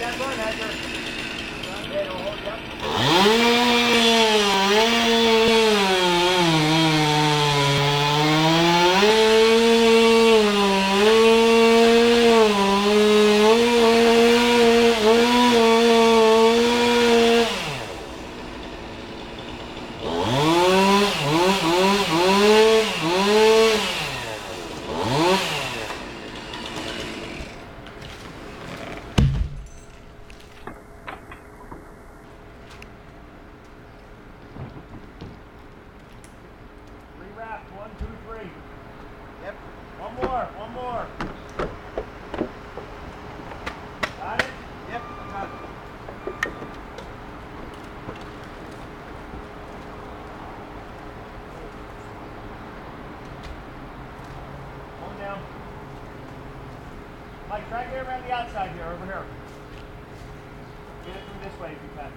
that run, Edgar. Yeah, it'll hold you up. Wrapped. 1, 2, 3. Yep. One more. Got it? Yep, I got it. Hold down. Mike, try to get around the outside here, over here. Get it through this way if you can.